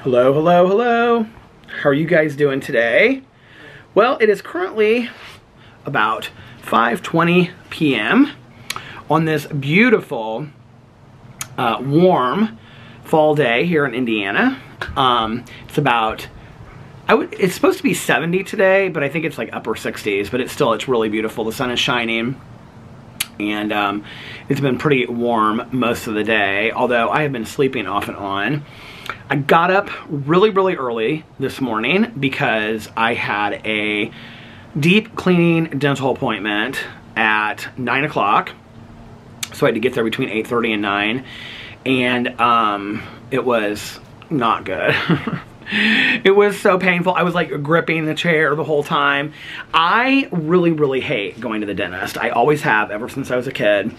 Hello, hello, hello. How are you guys doing today? Well, it is currently about 5:20 p.m. on this beautiful, warm fall day here in Indiana. It's about, it's supposed to be 70 today, but I think it's like upper 60s, but it's really beautiful. The sun is shining. And it's been pretty warm most of the day, although I have been sleeping off and on. I got up really, really early this morning because I had a deep cleaning dental appointment at 9 o'clock. So I had to get there between 8:30 and 9. And it was not good. It was so painful. I was like gripping the chair the whole time. I really, really hate going to the dentist. I always have ever since I was a kid.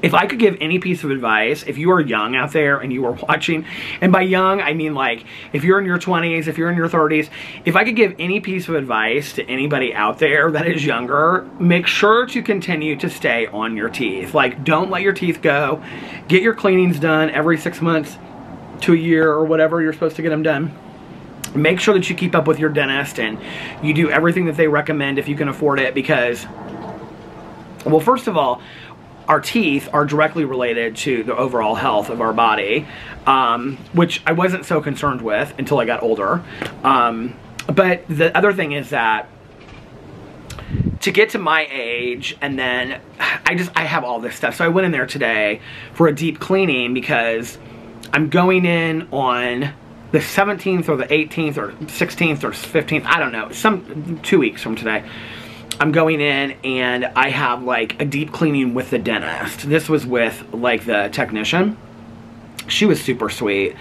If I could give any piece of advice, if you are young out there and you are watching, and by young, I mean like if you're in your 20s, if you're in your 30s, if I could give any piece of advice to anybody out there that is younger, make sure to continue to stay on your teeth. Like, don't let your teeth go. Get your cleanings done every 6 months to a year or whatever you're supposed to get them done. Make sure that you keep up with your dentist and you do everything that they recommend if you can afford it, because, well, first of all, our teeth are directly related to the overall health of our body, which I wasn't so concerned with until I got older. But the other thing is that to get to my age, and then I have all this stuff. So I went in there today for a deep cleaning because I'm going in on the 17th or the 18th or 16th or 15th, I don't know, 2 weeks from today. I'm going in and I have like a deep cleaning with the dentist. This was with like the technician. She was super sweet.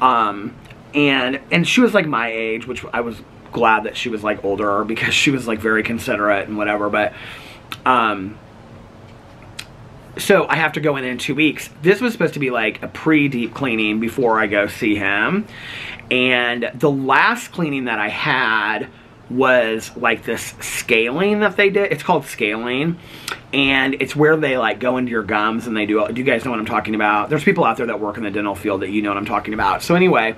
And she was like my age, which I was glad that she was like older because she was like very considerate and whatever. But so I have to go in 2 weeks. This was supposed to be like a pre-deep cleaning before I go see him. And the last cleaning that I had was like this scaling that they did. It's called scaling. And it's where they like go into your gums and they do you guys know what I'm talking about? There's people out there that work in the dental field that you know what I'm talking about. So anyway,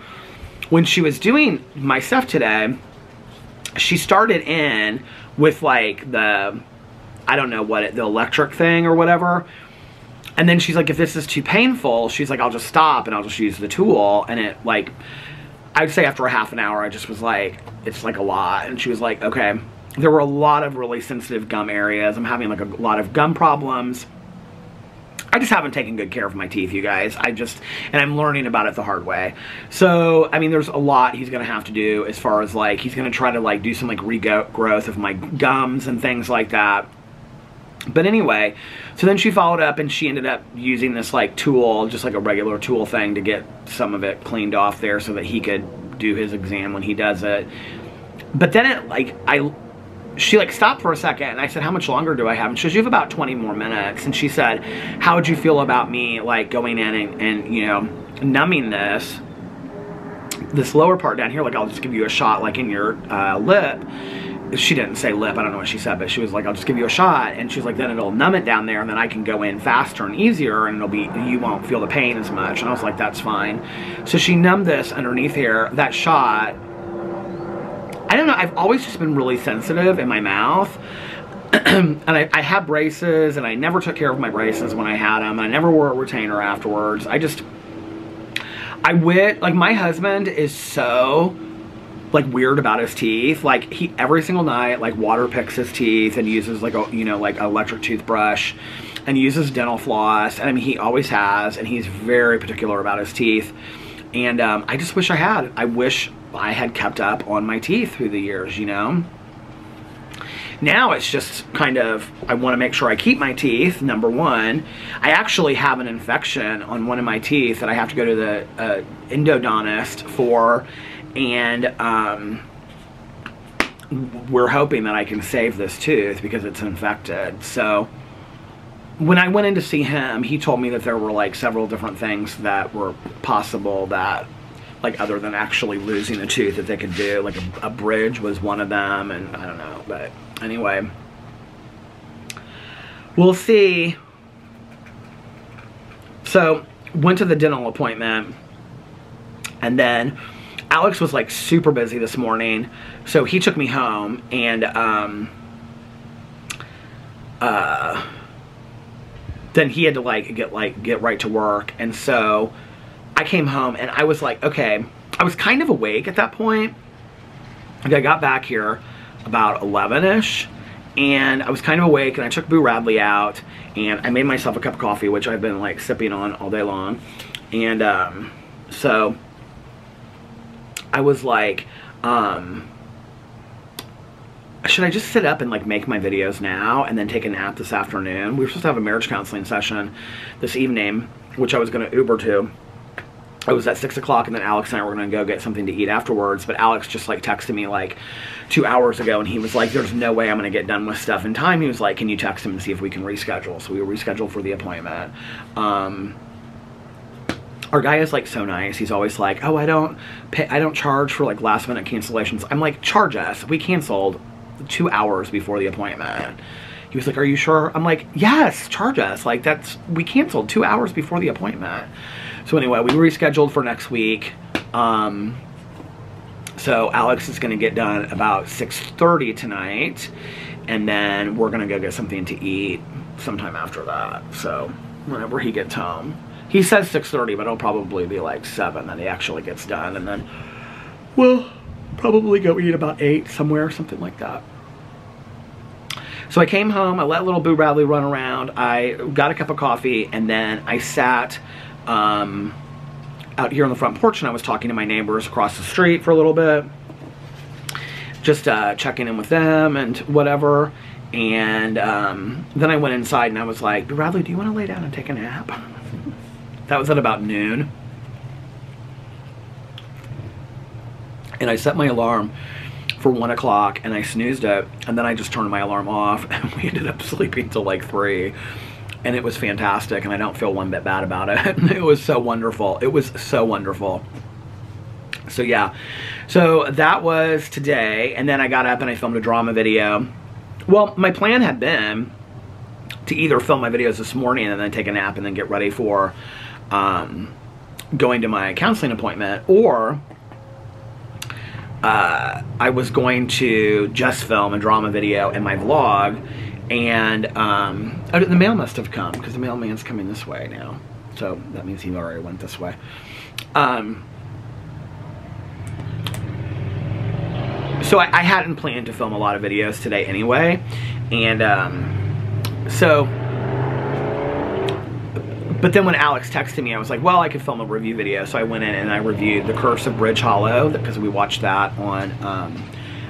when she was doing my stuff today, she started in with like the, I don't know what the electric thing or whatever. And then she's like, if this is too painful, she's like, I'll just stop and I'll just use the tool. And it like, I'd say after a half an hour, I just was like, it's like a lot. And she was like, okay. There were a lot of really sensitive gum areas. I'm having like a lot of gum problems. I just haven't taken good care of my teeth, you guys. And I'm learning about it the hard way. So, I mean, there's a lot he's gonna have to do as far as like, he's gonna try to like do some like regrowth of my gums and things like that. But anyway, so then she followed up and she ended up using this like tool, just like a regular tool thing, to get some of it cleaned off there so that he could do his exam when he does it. But then it like, she like stopped for a second and I said, how much longer do I have? And she goes, you have about 20 more minutes. And she said, how would you feel about me like going in and you know, numbing this lower part down here? Like, I'll just give you a shot like in your lip. She didn't say lip, I don't know what she said, but she was like, I'll just give you a shot. And she was like, then it'll numb it down there and then I can go in faster and easier and it'll be, you won't feel the pain as much. And I was like, that's fine. So she numbed this underneath here, that shot. I don't know, I've always just been really sensitive in my mouth. And I have braces and I never took care of my braces when I had them. And I never wore a retainer afterwards. I wish, like my husband is so like weird about his teeth. Like he every single night like water picks his teeth and uses like a, you know, like an electric toothbrush and uses dental floss. And I mean, he always has, and he's very particular about his teeth. And I just wish I wish I had kept up on my teeth through the years, you know. Now it's just kind of, I want to make sure I keep my teeth, number one. I actually have an infection on one of my teeth that I have to go to the endodontist for. And we're hoping that I can save this tooth because it's infected. So when I went in to see him, he told me that there were like several different things that were possible, that like other than actually losing a tooth, that they could do. Like a bridge was one of them, and I don't know. But anyway, we'll see. So went to the dental appointment. And then Alex was like super busy this morning, so he took me home, and then he had to like get right to work. And so I came home and I was like, okay, I was kind of awake at that point. Like, I got back here about 11ish, and I was kind of awake, and I took Boo Radley out, and I made myself a cup of coffee, which I've been like sipping on all day long. And so I was like, should I just sit up and like make my videos now and then take a nap this afternoon? We were supposed to have a marriage counseling session this evening, which I was going to Uber to. It was at 6 o'clock, and then Alex and I were going to go get something to eat afterwards. But Alex just like texted me like 2 hours ago, and he was like, there's no way I'm going to get done with stuff in time. He was like, can you text him and see if we can reschedule? So we rescheduled for the appointment. Our guy is like so nice. He's always like, oh, I don't charge for like last minute cancellations. I'm like, charge us. We canceled 2 hours before the appointment. He was like, are you sure? I'm like, yes, charge us. Like, we canceled 2 hours before the appointment. So anyway, we rescheduled for next week. So Alex is going to get done about 6:30 tonight, and then we're going to go get something to eat sometime after that. So whenever he gets home. He says 6:30, but it'll probably be like 7 that he actually gets done, and then we'll probably go eat about 8 somewhere, something like that. So I came home, I let little Boo Radley run around, I got a cup of coffee, and then I sat out here on the front porch, and I was talking to my neighbors across the street for a little bit, just checking in with them and whatever. And then I went inside and I was like, Boo Radley, do you want to lay down and take a nap? That was at about noon. And I set my alarm for 1 o'clock, and I snoozed it, and then I just turned my alarm off, and we ended up sleeping till like 3. And it was fantastic, and I don't feel one bit bad about it. It was so wonderful. It was so wonderful. So yeah, so that was today, and then I got up and I filmed a drama video. Well, my plan had been to either film my videos this morning and then take a nap and then get ready for going to my counseling appointment, or I was going to just film a drama video and my vlog. And the mail must have come, because the mailman's coming this way now. So that means he already went this way. So I hadn't planned to film a lot of videos today anyway. And but then when Alex texted me, I was like, well, I could film a review video. So I went in and I reviewed The Curse of Bridge Hollow, because we watched that on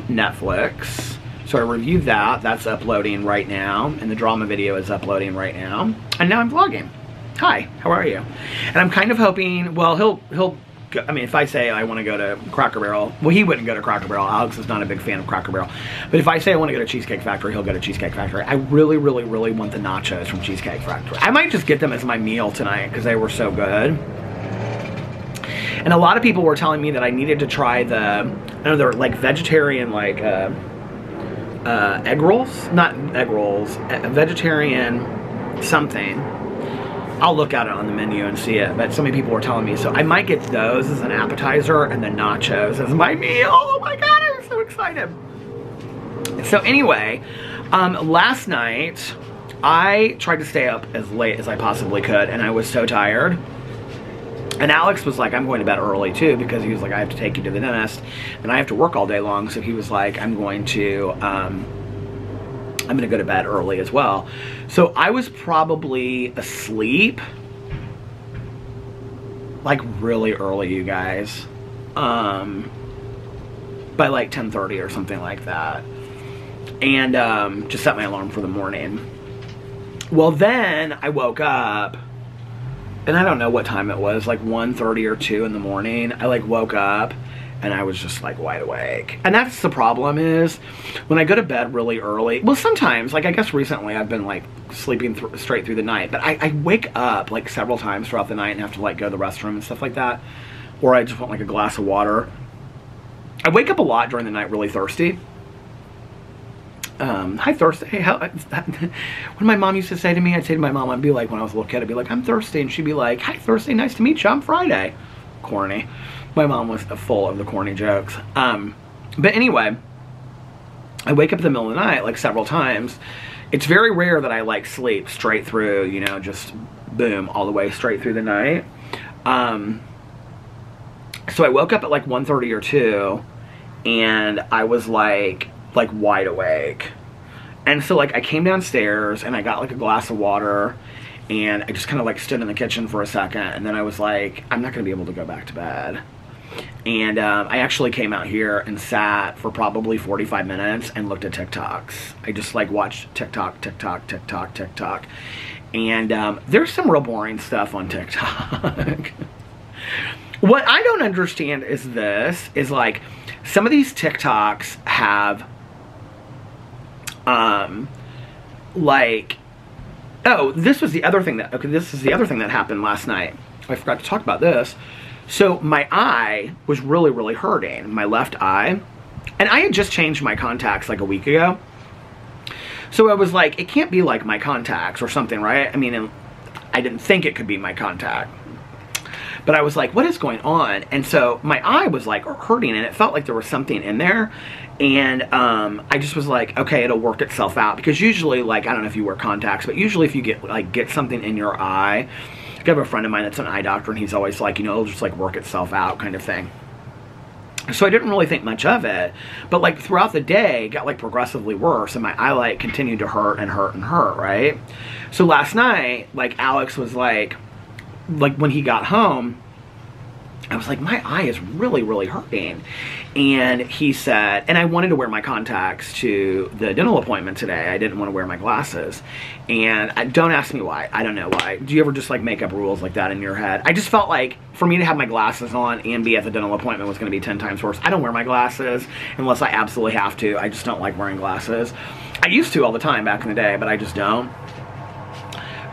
Netflix. So I reviewed that. That's uploading right now, and the drama video is uploading right now. And now I'm vlogging. Hi, how are you? And I'm kind of hoping, well, he'll go, I mean, if I say I want to go to Cracker Barrel, well, he wouldn't go to Cracker Barrel. Alex is not a big fan of Cracker Barrel. But if I say I want to go to Cheesecake Factory, he'll go to Cheesecake Factory. I really, really, really want the nachos from Cheesecake Factory. I might just get them as my meal tonight, because they were so good. And a lot of people were telling me that I needed to try the, I don't know, they're like vegetarian, like, egg rolls, not egg rolls, vegetarian something. I'll look at it on the menu and see it, but so many people were telling me, so I might get those as an appetizer and then nachos as my meal. Oh my god, I'm so excited. So anyway, last night I tried to stay up as late as I possibly could, and I was so tired. And Alex was like, I'm going to bed early too, because he was like, I have to take you to the dentist and I have to work all day long. So he was like, I'm going to go to bed early as well. So I was probably asleep like really early, you guys, by like 10:30 or something like that. And just set my alarm for the morning. Well, then I woke up, and I don't know what time it was, like 1:30 or 2 in the morning. I like woke up and I was just like wide awake. And that's the problem, is when I go to bed really early, well, sometimes, like I guess recently I've been like sleeping straight through the night, but I wake up like several times throughout the night and have to like go to the restroom and stuff like that. Or I just want like a glass of water. I wake up a lot during the night really thirsty. Hi, thirsty. Hey, when my mom used to say to me, I'd say to my mom, I'd be like, when I was a little kid, I'd be like, I'm thirsty. And she'd be like, hi, thirsty. Nice to meet you. I'm Friday. Corny. My mom was full of the corny jokes. But anyway, I wake up in the middle of the night, like, several times. It's very rare that I, like, sleep straight through, you know, just boom, all the way straight through the night. So I woke up at, like, 1:30 or 2, and I was, like wide awake. And so, like, I came downstairs, and I got, like, a glass of water, and I just kind of, like, stood in the kitchen for a second, and then I was like, I'm not going to be able to go back to bed. And I actually came out here and sat for probably 45 minutes and looked at TikToks. I just, like, watched TikTok. And there's some real boring stuff on TikTok. What I don't understand is like, some of these TikToks have, like, oh, this is the other thing that happened last night. I forgot to talk about this. So my eye was really, really hurting, my left eye. And I had just changed my contacts like a week ago. So I was like, it can't be like my contacts or something, right? I mean, I didn't think it could be my contact. But I was like, what is going on? And so my eye was like hurting, and it felt like there was something in there. And I just was like, okay, it'll work itself out. Because usually, like, I don't know if you wear contacts, but usually if you get something in your eye, I have a friend of mine that's an eye doctor, and he's always like, you know, it'll just like work itself out kind of thing. So I didn't really think much of it, but like throughout the day, it got like progressively worse, and my eye like continued to hurt and hurt and hurt, right? So last night, like, Alex was like when he got home, I was like, my eye is really, really hurting. And he said, and I wanted to wear my contacts to the dental appointment today. I didn't want to wear my glasses. And don't ask me why. I don't know why. Do you ever just like make up rules like that in your head? I just felt like for me to have my glasses on and be at the dental appointment was going to be 10 times worse. I don't wear my glasses unless I absolutely have to. I just don't like wearing glasses. I used to all the time back in the day, but I just don't.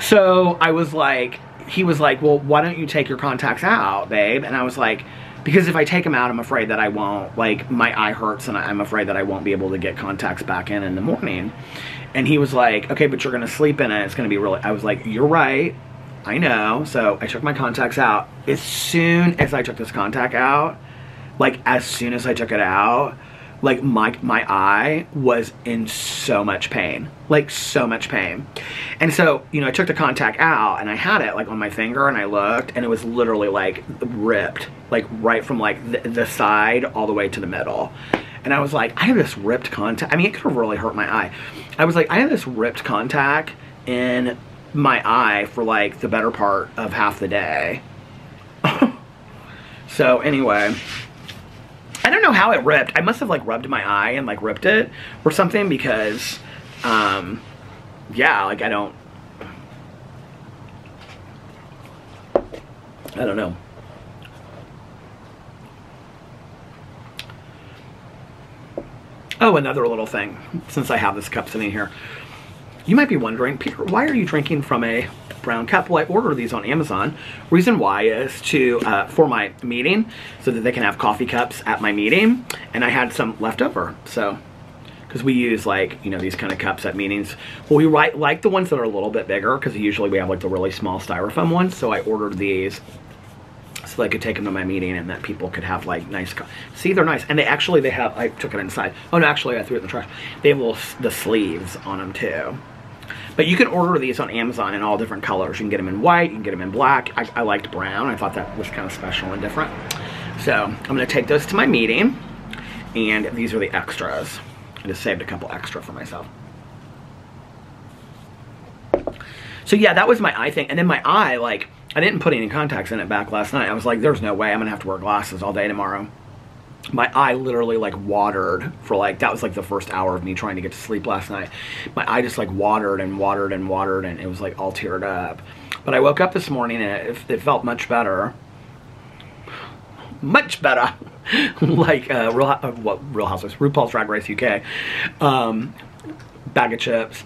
So I was like, he was like, well, why don't you take your contacts out, babe? And I was like, because if I take them out, I'm afraid that I won't, like, my eye hurts, and I'm afraid that I won't be able to get contacts back in the morning. And he was like, okay, but you're going to sleep in it. It's going to be really, I was like, you're right. I know. So I took my contacts out. As soon as I took this contact out, like, as soon as I took it out, like, my eye was in so much pain. Like, so much pain. And so, you know, I took the contact out, and I had it, like, on my finger, and I looked, and it was literally, like, ripped. Like, right from, like, the side all the way to the middle. And I was like, I have this ripped contact. I mean, it could have really hurt my eye. I was like, I have this ripped contact in my eye for, like, the better part of half the day. So, anyway, I don't know how it ripped. I must have, like, rubbed my eye and, like, ripped it or something, because, yeah, like, I don't know. Oh, another little thing, since I have this cup sitting here. You might be wondering, Peter, why are you drinking from a brown cup? Well, I ordered these on Amazon. Reason why is to for my meeting, so that they can have coffee cups at my meeting, and I had some left over, so, because we use, like, you know, these kind of cups at meetings. Well, we like the ones that are a little bit bigger, because usually we have, like, the really small styrofoam ones, so I ordered these so I could take them to my meeting, and that people could have, like, nice, see, they're nice, and they have, I took it inside. Oh, no, actually, I threw it in the trash. They have the sleeves on them, too. But you can order these on Amazon in all different colors. You can get them in white, you can get them in black. I liked brown. I thought that was kind of special and different. So I'm going to take those to my meeting, and these are the extras. I just saved a couple extra for myself. So yeah, that was my eye thing. And then my eye, like, I didn't put any contacts in it back last night. I was like, there's no way I'm going to have to wear glasses all day tomorrow. My eye literally, like, watered for, like, that was, like, the first hour of me trying to get to sleep last night. My eye just, like, watered and watered and watered, and it was, like, all teared up. But I woke up this morning, and it felt much better. Much better. Like, Real Housewives, RuPaul's Drag Race UK. Bag of chips.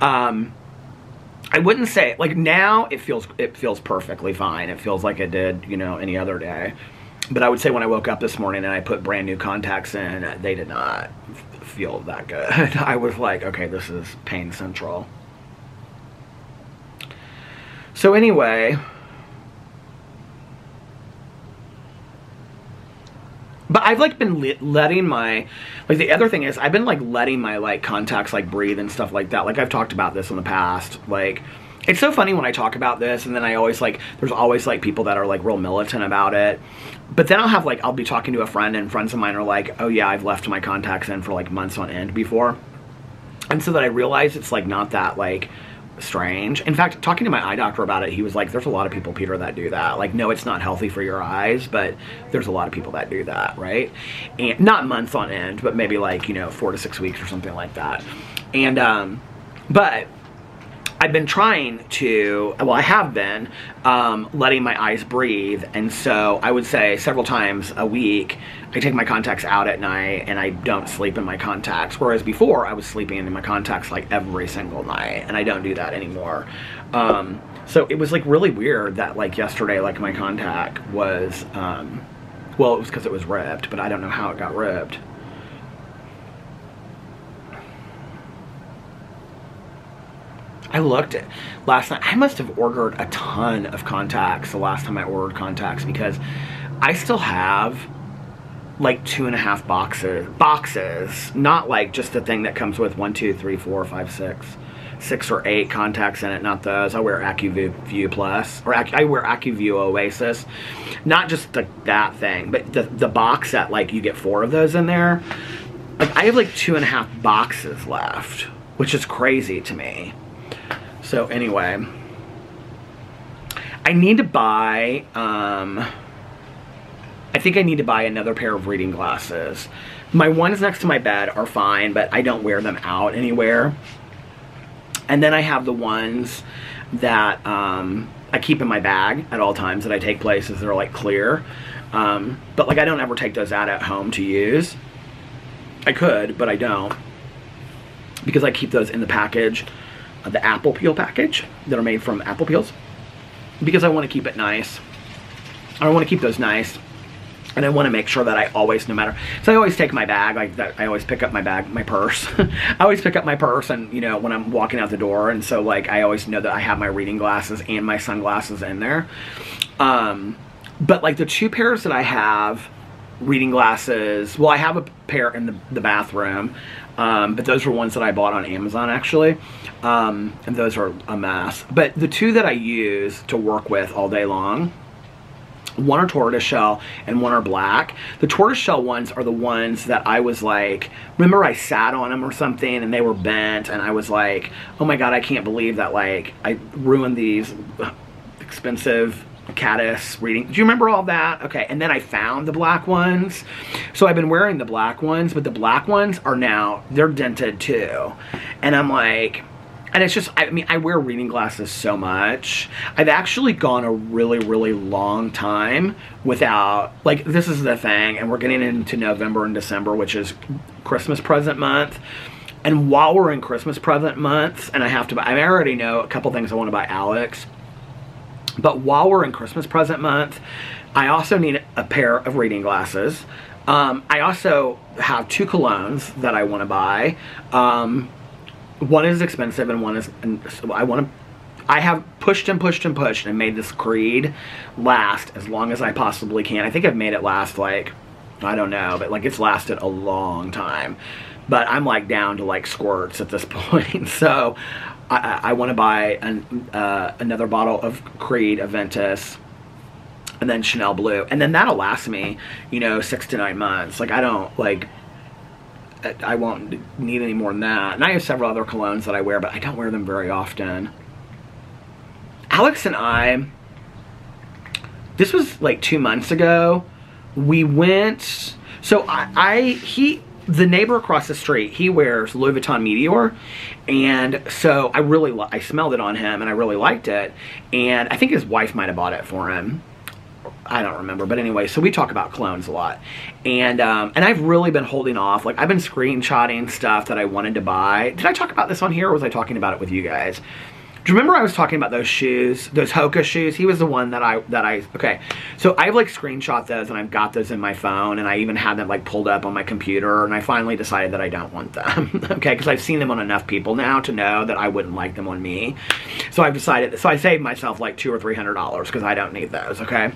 I wouldn't say, like, now it feels perfectly fine. It feels like it did, you know, any other day. But I would say when I woke up this morning and I put brand new contacts in, they did not feel that good. I was like, okay, this is pain central. So anyway, But I've like been letting my, like the other thing is I've been like letting my like contacts like breathe and stuff like that. Like I've talked about this in the past. Like it's so funny when I talk about this, and then I always like, there's always like people that are like real militant about it. But then I'll be talking to a friend, and friends of mine are like, oh yeah, I've left my contacts in for like months on end before. And so that I realized it's like not that like strange. In fact, talking to my eye doctor about it, he was like, there's a lot of people, Peter, that do that. Like, no, it's not healthy for your eyes, but there's a lot of people that do that, right? And not months on end, but maybe like, you know, 4 to 6 weeks or something like that. And but I've been trying to, well, I have been letting my eyes breathe. And so I would say several times a week, I take my contacts out at night and I don't sleep in my contacts. Whereas before I was sleeping in my contacts like every single night, and I don't do that anymore. So it was like really weird that like yesterday, like my contact was, well, it was because it was ripped, but I don't know how it got ripped. I looked at last night. I must have ordered a ton of contacts the last time I ordered contacts, because I still have like 2.5 boxes, not like just the thing that comes with 1, 2, 3, 4, 5, 6 or 8 contacts in it. Not those. I wear AccuView Plus, or I wear AccuView Oasis, not just that thing, but the box that like you get 4 of those in there. Like I have like 2.5 boxes left, which is crazy to me. So anyway, I need to buy, I think I need to buy another pair of reading glasses. My ones next to my bed are fine, but I don't wear them out anywhere. And then I have the ones that I keep in my bag at all times that I take places that are like clear. But like I don't ever take those out at home to use. I could, but I don't, because I keep those in the package. The apple peel package that are made from apple peels, because I want to keep it nice. I want to keep those nice, and I want to make sure that I always, no matter, so I always take my bag, like that. I always pick up my bag, my purse. I always pick up my purse, and you know, when I'm walking out the door, and so like I always know that I have my reading glasses and my sunglasses in there. But like the 2 pairs that I have, reading glasses, well, I have a pair in the bathroom, but those were ones that I bought on Amazon actually, and those are a mess. But the 2 that I use to work with all day long, one are tortoiseshell and one are black. The tortoiseshell ones are the ones that I was like, remember I sat on them or something and they were bent, and I was like, oh my god, I can't believe that like I ruined these expensive caddis reading. Do you remember all that? Okay, and then I found the black ones. So I've been wearing the black ones, but the black ones are now, they're dented too. And I'm like, and it's just, I mean, I wear reading glasses so much. I've actually gone a really, really long time without, like, this is the thing, and we're getting into November and December, which is Christmas present month. And while we're in Christmas present months, and I have to buy, I already know a couple things I want to buy Alex. But while we're in Christmas present month, I also need a pair of reading glasses. I also have 2 colognes that I want to buy. One is expensive and one is, and so I have pushed and pushed and pushed and made this Creed last as long as I possibly can. I think I've made it last like, I don't know, but like it's lasted a long time. But I'm like down to like squirts at this point. So I want to buy another bottle of Creed Aventus, and then Chanel Blue, and then that'll last me, you know, 6 to 9 months. Like I don't like, I won't need any more than that. And I have several other colognes that I wear, but I don't wear them very often. Alex and I, this was like 2 months ago, we went, so the neighbor across the street, he wears Louis Vuitton Meteor, and so I smelled it on him and I really liked it, and I think his wife might have bought it for him. I don't remember, but anyway, so we talk about colognes a lot, and I've really been holding off. Like I've been screenshotting stuff that I wanted to buy. Did I talk about this on here, or was I talking about it with you guys? Do you remember I was talking about those shoes, those Hoka shoes? He was the one that I okay. So I've like screenshot those, and I've got those in my phone, and I even had them like pulled up on my computer, and I finally decided that I don't want them. Okay, because I've seen them on enough people now to know that I wouldn't like them on me. So I've decided, so I saved myself like $200 or $300 because I don't need those, okay?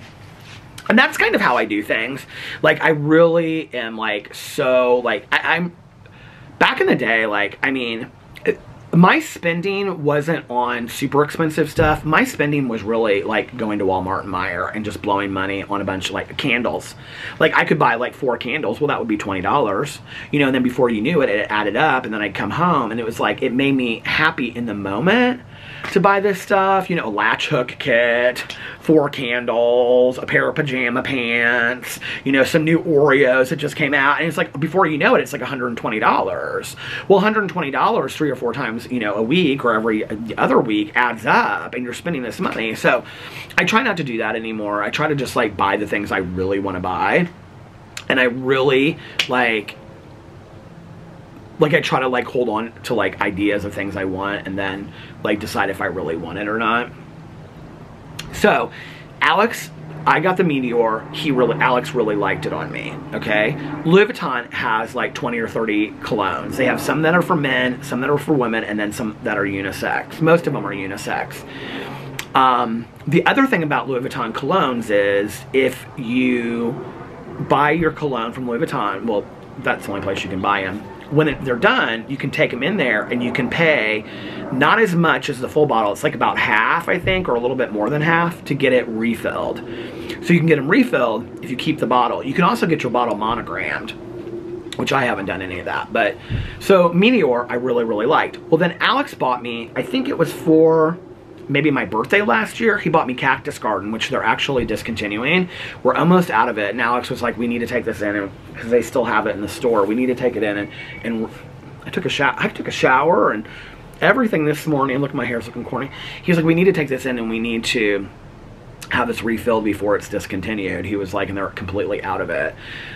And that's kind of how I do things. Like, I really am, like, so, like, I'm, back in the day, like, I mean, my spending wasn't on super expensive stuff. My spending was really, like, going to Walmart and Meijer and just blowing money on a bunch of, like, candles. Like, I could buy, like, 4 candles. Well, that would be $20. You know, and then before you knew it, it added up, and then I'd come home, and it was, like, it made me happy in the moment to buy this stuff, you know, a latch hook kit, 4 candles, a pair of pajama pants, you know, some new Oreos that just came out, and it's like, before you know it, it's like $120. Well, $120 3 or 4 times, you know, a week or every other week adds up, and you're spending this money. So I try not to do that anymore. I try to just, like, buy the things I really want to buy, and I really, like, I try to, like, hold on to, like, ideas of things I want and then, like, decide if I really want it or not. So, Alex, I got the Meteor. Alex really liked it on me, okay? Louis Vuitton has, like, 20 or 30 colognes. They have some that are for men, some that are for women, and then some that are unisex. Most of them are unisex. The other thing about Louis Vuitton colognes is if you buy your cologne from Louis Vuitton, well, that's the only place you can buy them. When they're done, you can take them in there and you can pay not as much as the full bottle. It's like about half, I think, or a little bit more than half to get it refilled. So you can get them refilled if you keep the bottle. You can also get your bottle monogrammed, which I haven't done any of that. But so Meteor, I really, really liked. Well, then Alex bought me, I think it was for maybe my birthday last year, he bought me Cactus Garden, which they're actually discontinuing. We're almost out of it, and Alex was like, we need to take this in, because they still have it in the store. We need to take it in, and I took a shower and everything this morning. Look, my hair's looking corny. He was like, we need to take this in, and we need to have this refilled before it's discontinued. He was like, and they're completely out of it.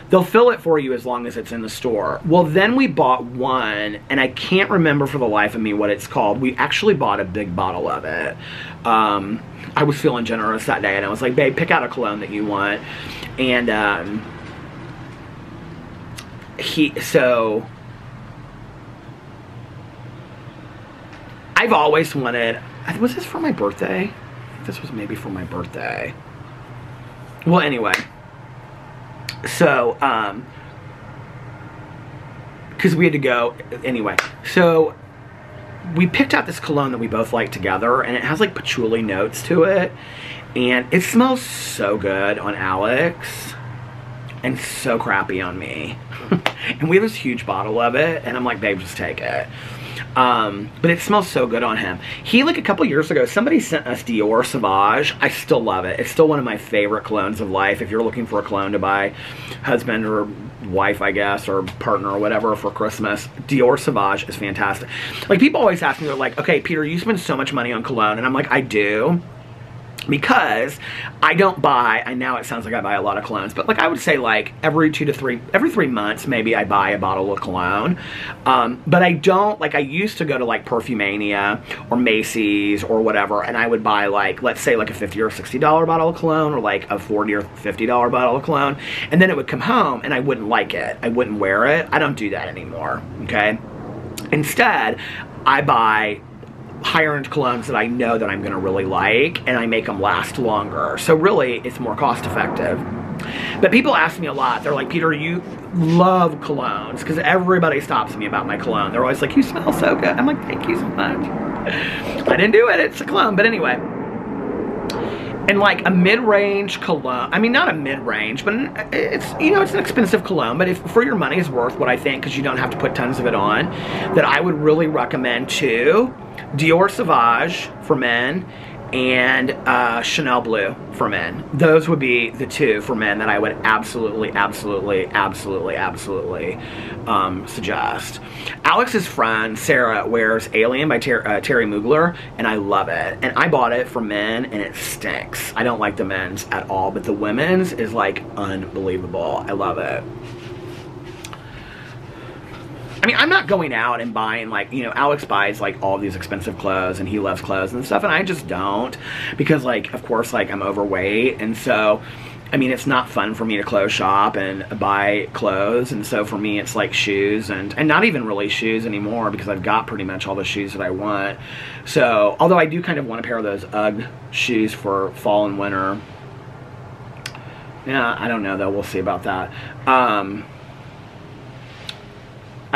They'll fill it for you as long as it's in the store. Well, then we bought one, and I can't remember for the life of me what it's called. We actually bought a big bottle of it. I was feeling generous that day, and I was like, babe, pick out a cologne that you want. And so I've always wanted, was this for my birthday? This was maybe for my birthday. Well, anyway, so because we had to go anyway, so we picked out this cologne that we both like together, and it has like patchouli notes to it, and it smells so good on Alex and so crappy on me. And we have this huge bottle of it, and I'm like, babe, just take it. But it smells so good on him. He, like, a couple years ago, somebody sent us Dior Sauvage. I still love it. It's still one of my favorite colognes of life. If you're looking for a cologne to buy husband or wife, I guess, or partner or whatever for Christmas, Dior Sauvage is fantastic. Like, people always ask me, they're like, okay, Peter, you spend so much money on cologne. And I'm like, I do. Because I don't buy, I know it sounds like I buy a lot of colognes, but like I would say like every 3 months maybe I buy a bottle of cologne. But I don't, like I used to go to like Perfumania or Macy's or whatever, and I would buy like, let's say like a $50 or $60 bottle of cologne, or like a $40 or $50 bottle of cologne, and then it would come home and I wouldn't like it. I wouldn't wear it. I don't do that anymore, okay? Instead, I buy higher-end colognes that I know that I'm going to really like, and I make them last longer. So really, it's more cost-effective. But people ask me a lot. They're like, Peter, you love colognes, because everybody stops me about my cologne. They're always like, you smell so good. I'm like, thank you so much. I didn't do it. It's a cologne. But anyway. And like a mid-range cologne, I mean, not a mid-range, but it's, you know, it's an expensive cologne, but if for your money's worth, what I think, because you don't have to put tons of it on, that I would really recommend too, Dior Sauvage for men, and Chanel Blue for men. Those would be the two for men that I would absolutely suggest. Alex's friend, Sarah, wears Alien by Terry Mugler, and I love it. And I bought it for men, and it stinks. I don't like the men's at all, but the women's is like unbelievable. I love it. I mean, I'm not going out and buying, like, you know, Alex buys, like, all these expensive clothes, and he loves clothes and stuff, and I just don't, because, like, of course, like, I'm overweight, and so, I mean, it's not fun for me to clothes shop and buy clothes, and so for me, it's, like, shoes, and not even really shoes anymore, because I've got pretty much all the shoes that I want. So, although I do kind of want a pair of those UGG shoes for fall and winter. Yeah, I don't know though. We'll see about that. I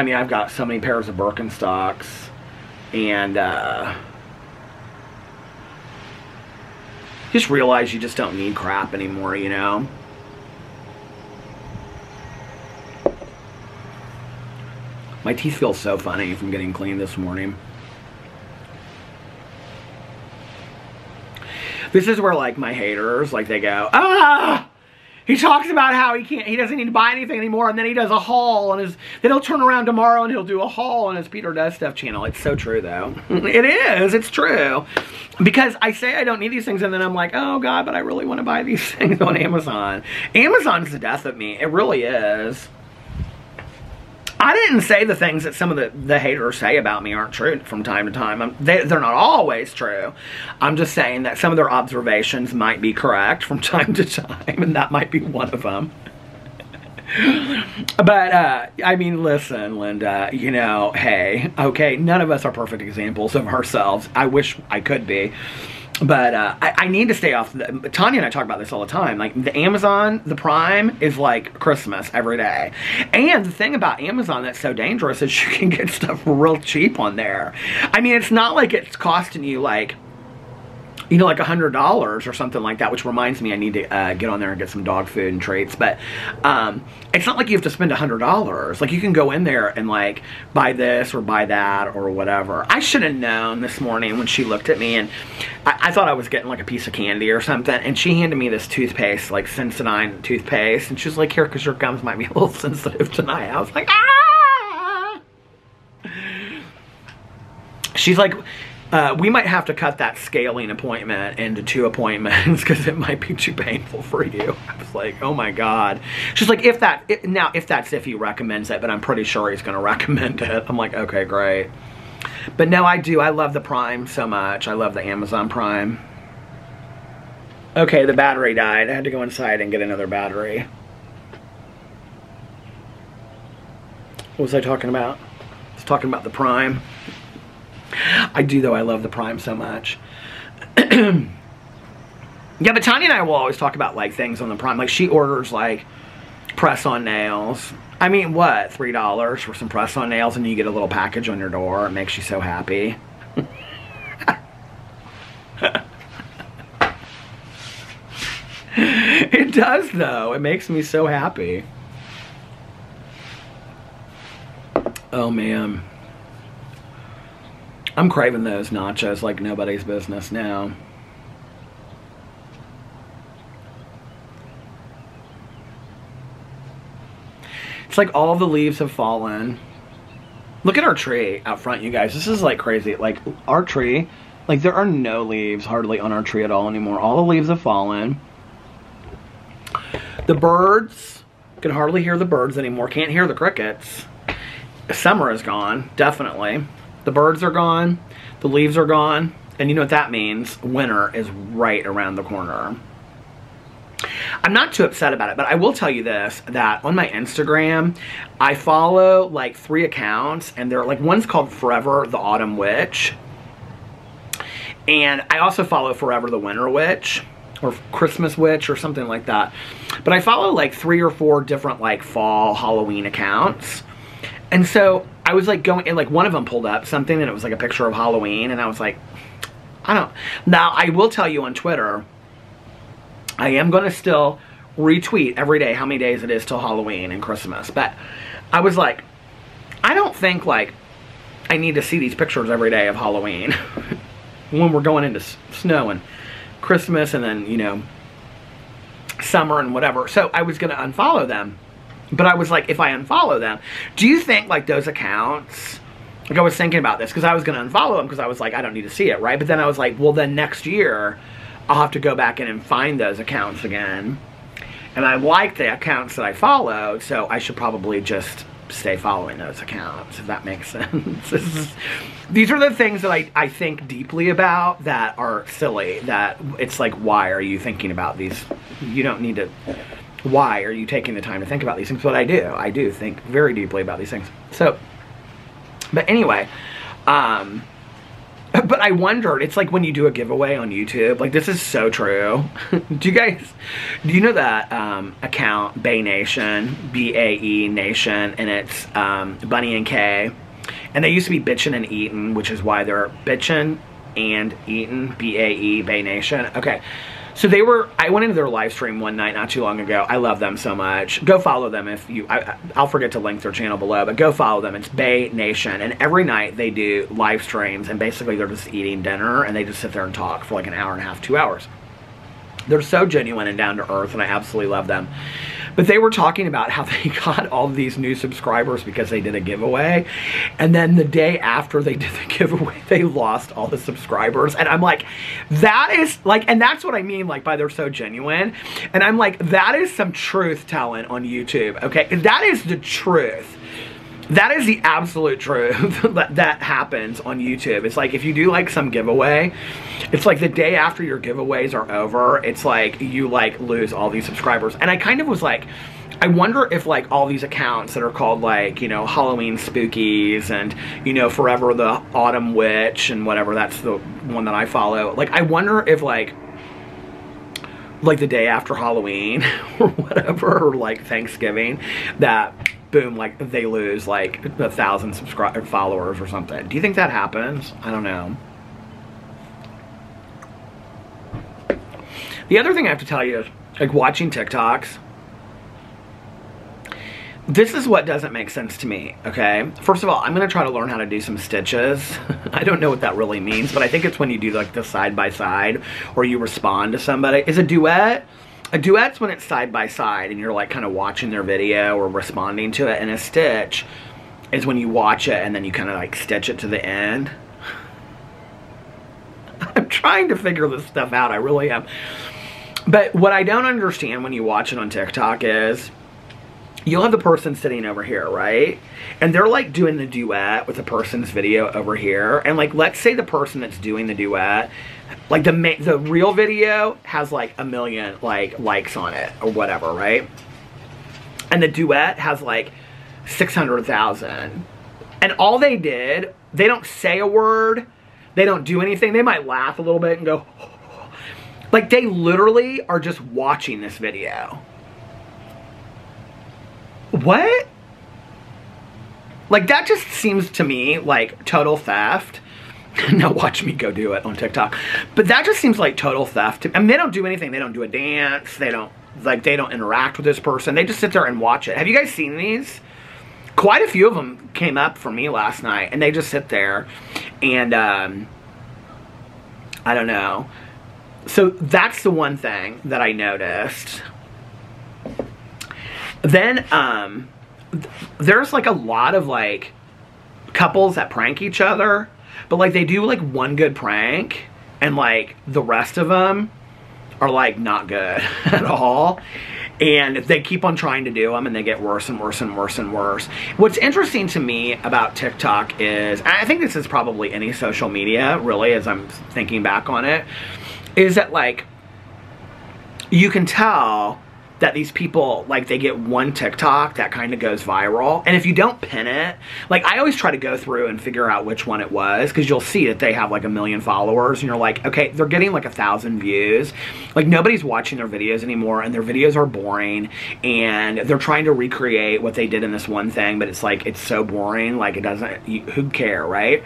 mean, I've got so many pairs of Birkenstocks, and just realize you just don't need crap anymore, you know? My teeth feel so funny from getting cleaned this morning. This is where, like, my haters, like, they go, ah! He talks about how he doesn't need to buy anything anymore, and then he does a haul, and then he'll turn around tomorrow and he'll do a haul on his Peter Does Stuff channel. It's so true, though. It is. It's true. Because I say I don't need these things, and then I'm like, oh, God, but I really want to buy these things on Amazon. Amazon's the death of me. It really is. I didn't say the things that some of the haters say about me aren't true from time to time. They're not always true. I'm just saying that some of their observations might be correct from time to time, and that might be one of them. But, I mean, listen, Linda, you know, hey, okay, none of us are perfect examples of ourselves. I wish I could be. But I need to stay off. Tanya and I talk about this all the time. Like, the Amazon, the Prime, is like Christmas every day. And the thing about Amazon that's so dangerous is you can get stuff real cheap on there. I mean, it's not like it's costing you, like, you know, like $100 or something like that, which reminds me I need to get on there and get some dog food and treats. But it's not like you have to spend $100. Like, you can go in there and, like, buy this or buy that or whatever. I should have known this morning when she looked at me, and I thought I was getting, like, a piece of candy or something, and she handed me this toothpaste, like Sensodyne toothpaste, and she's like, here, because your gums might be a little sensitive tonight. I was like, ah! She's like, we might have to cut that scaling appointment into 2 appointments because it might be too painful for you. I was like, oh my God. She's like, if he recommends it, but I'm pretty sure he's going to recommend it. I'm like, okay, great. But no, I do. I love the Prime so much. I love the Amazon Prime. Okay, the battery died. I had to go inside and get another battery. What was I talking about? I was talking about the Prime. I do, though. I love the Prime so much. Yeah, but Tanya and I will always talk about, like, things on the Prime. Like, she orders, like, press-on nails. I mean, what? $3 for some press-on nails, and you get a little package on your door. It makes you so happy. It does, though. It makes me so happy. Oh, man. I'm craving those nachos like nobody's business now. It's like all the leaves have fallen. Look at our tree out front, you guys. This is like crazy. Like, our tree, like, there are no leaves hardly on our tree at all anymore. All the leaves have fallen. The birds, can hardly hear the birds anymore. Can't hear the crickets. Summer is gone, definitely. The birds are gone, the leaves are gone, and you know what that means? Winter is right around the corner. I'm not too upset about it, but I will tell you this, that on my Instagram, I follow like 3 accounts, and they're like, one's called Forever the Autumn Witch, and I also follow Forever the Winter Witch, or Christmas Witch, or something like that. But I follow like 3 or 4 different like fall Halloween accounts, and so I was like going, and like one of them pulled up something and it was like a picture of Halloween, and I was like, I don't. Now, I will tell you on Twitter, I am going to still retweet every day how many days it is till Halloween and Christmas. But I was like, I don't think like I need to see these pictures every day of Halloween when we're going into snow and Christmas and then, you know, summer and whatever. So I was going to unfollow them. But I was like, if I unfollow them, do you think, like, those accounts, like, I was thinking about this, because I was going to unfollow them, because I was like, I don't need to see it, right? But then I was like, well, then next year, I'll have to go back in and find those accounts again. And I like the accounts that I followed, so I should probably just stay following those accounts, if that makes sense. These are the things that I think deeply about that are silly, that it's like, why are you thinking about these? You don't need to... Why are you taking the time to think about these things? But I do think very deeply about these things. So, but anyway, But I wondered, it's like when you do a giveaway on YouTube, like this is so true. Do you know that account, Bae Nation, B-A-E Nation, and it's Bunny and Kay, and they used to be Bitchin' and Eatin', which is why they're Bitchin' and Eatin', B-A-E, Bae Nation. Okay. So I went into their live stream one night not too long ago. I love them so much. Go follow them if you, I'll forget to link their channel below, but go follow them. It's Bae Nation. And every night they do live streams, and basically they're just eating dinner and they just sit there and talk for like an hour and a half, 2 hours. They're so genuine and down to earth, and I absolutely love them. But they were talking about how they got all of these new subscribers because they did a giveaway. And then the day after they did the giveaway, they lost all the subscribers. And I'm like, that is like, and that's what I mean, like, by they're so genuine. And I'm like, that is some truth telling on YouTube, okay? That is the truth. That is the absolute truth that happens on YouTube. It's like if you do like some giveaway, it's like the day after your giveaways are over, it's like you like lose all these subscribers. And I kind of was like, I wonder if like all these accounts that are called like, you know, Halloween Spookies and, you know, Forever the Autumn Witch and whatever, that's the one that I follow. Like I wonder if like the day after Halloween or whatever, or like Thanksgiving, that boom, like they lose like 1,000 followers or something. Do you think that happens? I don't know. The other thing I have to tell you is, like, watching TikToks, this is what doesn't make sense to me, okay? First of all, I'm gonna try to learn how to do some stitches. I don't know what that really means, but I think it's when you do like the side by side or you respond to somebody. Is a duet? A duet's when it's side by side and you're like kind of watching their video or responding to it, and a stitch is when you watch it and then you kind of like stitch it to the end. I'm trying to figure this stuff out, I really am. But what I don't understand when you watch it on TikTok is you'll have the person sitting over here, right? And they're like doing the duet with the person's video over here. And like, let's say the person that's doing the duet, like the real video has like 1 million like likes on it or whatever, right? And the duet has like 600,000. And all they did, they don't say a word, they don't do anything. They might laugh a little bit and go, like they literally are just watching this video. What? Like that just seems to me like total theft. Now watch me go do it on TikTok. But that just seems like total theft. I mean, they don't do anything. They don't do a dance. They don't interact with this person. They just sit there and watch it. Have you guys seen these? Quite a few of them came up for me last night, and they just sit there and I don't know. So that's the one thing that I noticed. Then there's like a lot of like couples that prank each other, but like they do like one good prank and like the rest of them are like not good at all, and they keep on trying to do them and they get worse and worse and worse and worse. What's interesting to me about TikTok is, and I think this is probably any social media really as I'm thinking back on it, is that like you can tell that these people, like, they get one TikTok that kind of goes viral, and if you don't pin it, like, I always try to go through and figure out which one it was, because you'll see that they have like 1 million followers, and you're like, okay, they're getting like 1,000 views, like nobody's watching their videos anymore, and their videos are boring, and they're trying to recreate what they did in this one thing, but it's like, it's so boring, like it doesn't, who care, right?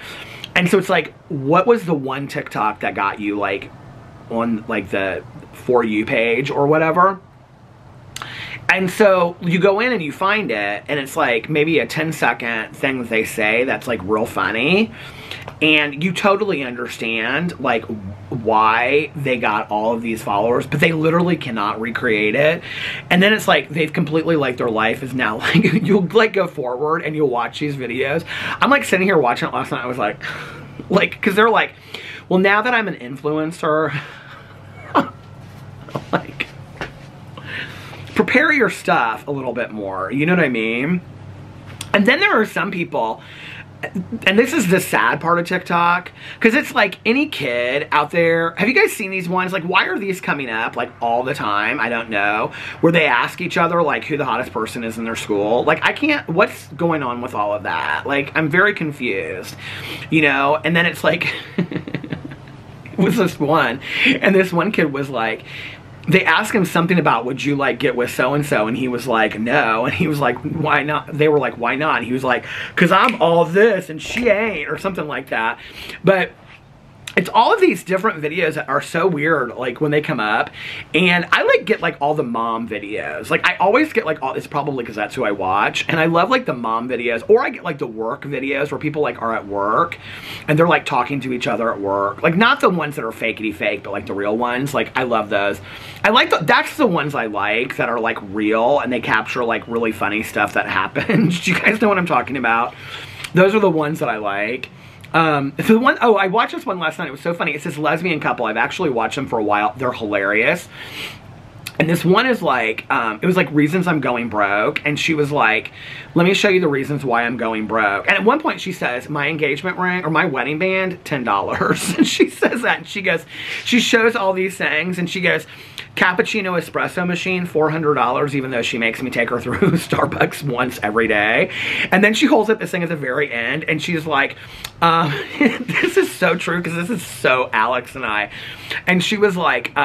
And so it's like, what was the one TikTok that got you like on like the For You page or whatever? And so you go in and you find it, and it's like maybe a 10-second thing that they say that's like real funny, and you totally understand like why they got all of these followers, but they literally cannot recreate it. And then it's like they've completely, like, their life is now like, you'll like go forward and you'll watch these videos. I'm like sitting here watching it last night, I was like because they're like, well, now that I'm an influencer, like, prepare your stuff a little bit more, you know what I mean? And then there are some people, and this is the sad part of TikTok, because it's like any kid out there, have you guys seen these ones? Like, why are these coming up like all the time? I don't know. Where they ask each other like who the hottest person is in their school. Like, I can't, what's going on with all of that? Like, I'm very confused, you know? And then it's like, was this one, and this one kid was like, they asked him something about, would you like get with so-and-so? And he was like, no. And he was like, why not? They were like, why not? And he was like, because I'm all this and she ain't, or something like that. But it's all of these different videos that are so weird, like, when they come up. And I, like, get, like, all the mom videos. Like, I always get, like, all, it's probably because that's who I watch. And I love, like, the mom videos. Or I get, like, the work videos where people, like, are at work. And they're, like, talking to each other at work. Like, not the ones that are fakety fake, but, like, the real ones. Like, I love those. I like, that's the ones I like that are, like, real. And they capture, like, really funny stuff that happens. Do you guys know what I'm talking about? Those are the ones that I like. The one, oh, I watched this one last night. It was so funny. It's this lesbian couple. I've actually watched them for a while. They're hilarious. And this one is like, it was like reasons I'm going broke. And she was like, let me show you the reasons why I'm going broke. And at one point she says, my engagement ring or my wedding band, $10. And she says that and she goes, she shows all these things and she goes, cappuccino espresso machine, $400, even though she makes me take her through Starbucks once every day. And then she holds up this thing at the very end and she's like, this is so true because this is so Alex and I. And she was like,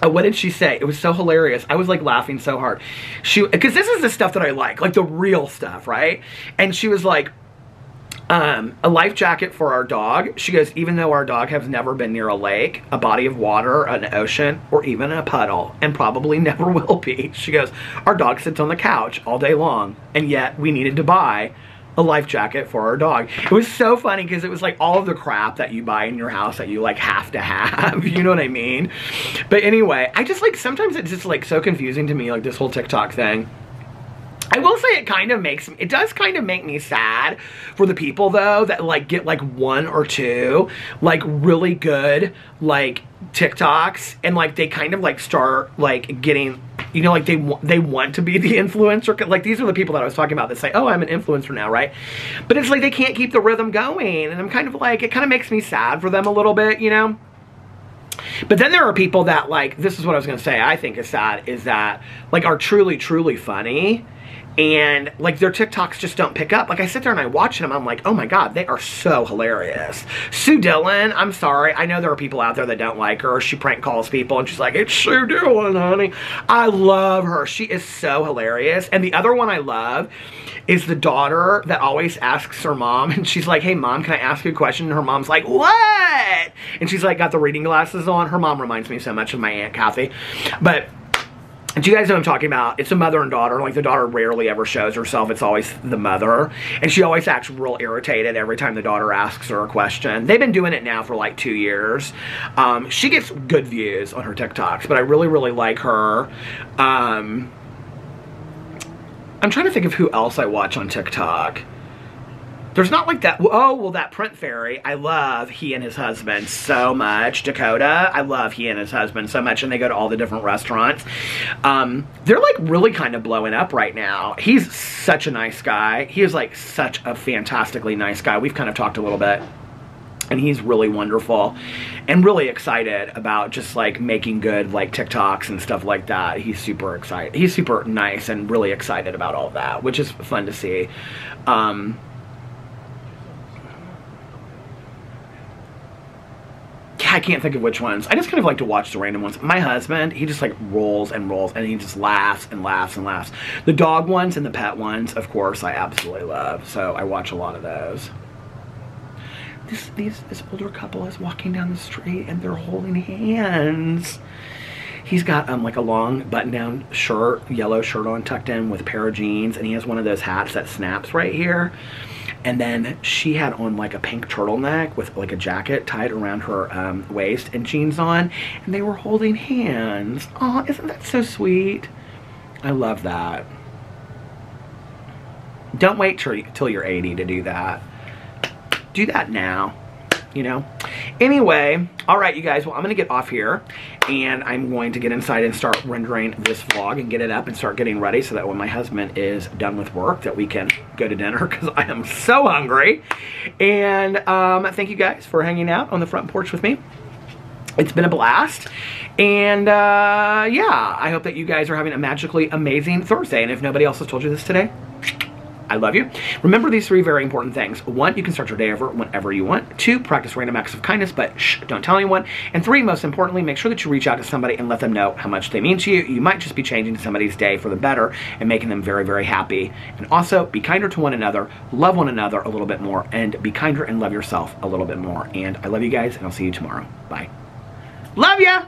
what did she say? It was so hilarious. I was like laughing so hard. Because this is the stuff that I like the real stuff, right? And she was like, a life jacket for our dog. She goes, even though our dog has never been near a lake, a body of water, an ocean, or even a puddle, and probably never will be. She goes, our dog sits on the couch all day long, and yet we needed to buy a life jacket for our dog. It was so funny because it was like all of the crap that you buy in your house that you like have to have, you know what I mean? But anyway, I just like, sometimes it's just like so confusing to me, like this whole TikTok thing. I will say it does kind of make me sad for the people though that like get like one or two like really good like TikToks and like they kind of like start like getting, you know, like they want to be the influencer. Like these are the people that I was talking about that say, oh, I'm an influencer now, right? But it's like they can't keep the rhythm going and I'm kind of like, it kind of makes me sad for them a little bit, you know? But then there are people that like, this is what I was going to say, I think is sad, is that like are truly, truly funny. And like their TikToks just don't pick up. Like I sit there and I watch them, I'm like, oh my God, they are so hilarious. Sue Dillon, I'm sorry. I know there are people out there that don't like her. She prank calls people and she's like, it's Sue Dillon, honey. I love her. She is so hilarious. And the other one I love is the daughter that always asks her mom. And she's like, hey mom, can I ask you a question? And her mom's like, what? And she's like, got the reading glasses on. Her mom reminds me so much of my Aunt Kathy. But do you guys know what I'm talking about? It's a mother and daughter. Like, the daughter rarely ever shows herself. It's always the mother. And she always acts real irritated every time the daughter asks her a question. They've been doing it now for like 2 years. She gets good views on her TikToks, but I really, really like her. I'm trying to think of who else I watch on TikTok. There's not like that. Oh, well, that Print Fairy. I love he and his husband so much. Dakota, I love he and his husband so much. And they go to all the different restaurants. They're like really kind of blowing up right now. He's such a nice guy. He is like such a fantastically nice guy. We've kind of talked a little bit. And he's really wonderful and really excited about just like making good like TikToks and stuff like that. He's super excited. He's super nice and really excited about all that, which is fun to see. I can't think of which ones. I just kind of like to watch the random ones. My husband, he just like rolls and rolls and he just laughs and laughs and laughs. The dog ones and the pet ones, of course, I absolutely love. So I watch a lot of those. This older couple is walking down the street and they're holding hands. He's got like a long button-down shirt, yellow shirt on, tucked in with a pair of jeans, and he has one of those hats that snaps right here. And then she had on like a pink turtleneck with like a jacket tied around her waist and jeans on, and they were holding hands. Oh, isn't that so sweet? I love that. Don't wait till you're 80 to do that. Do that now, you know? Anyway, all right, you guys, well, I'm going to get off here, and I'm going to get inside and start rendering this vlog and get it up and start getting ready so that when my husband is done with work that we can go to dinner, because I am so hungry. And thank you guys for hanging out on the front porch with me. It's been a blast. And yeah, I hope that you guys are having a magically amazing Thursday. And if nobody else has told you this today, I love you. Remember these 3 very important things. 1, you can start your day over whenever you want. 2, practice random acts of kindness, but shh, don't tell anyone. And 3, most importantly, make sure that you reach out to somebody and let them know how much they mean to you. You might just be changing somebody's day for the better and making them very, very happy. And also, be kinder to one another, love one another a little bit more, and be kinder and love yourself a little bit more. And I love you guys, and I'll see you tomorrow. Bye. Love ya!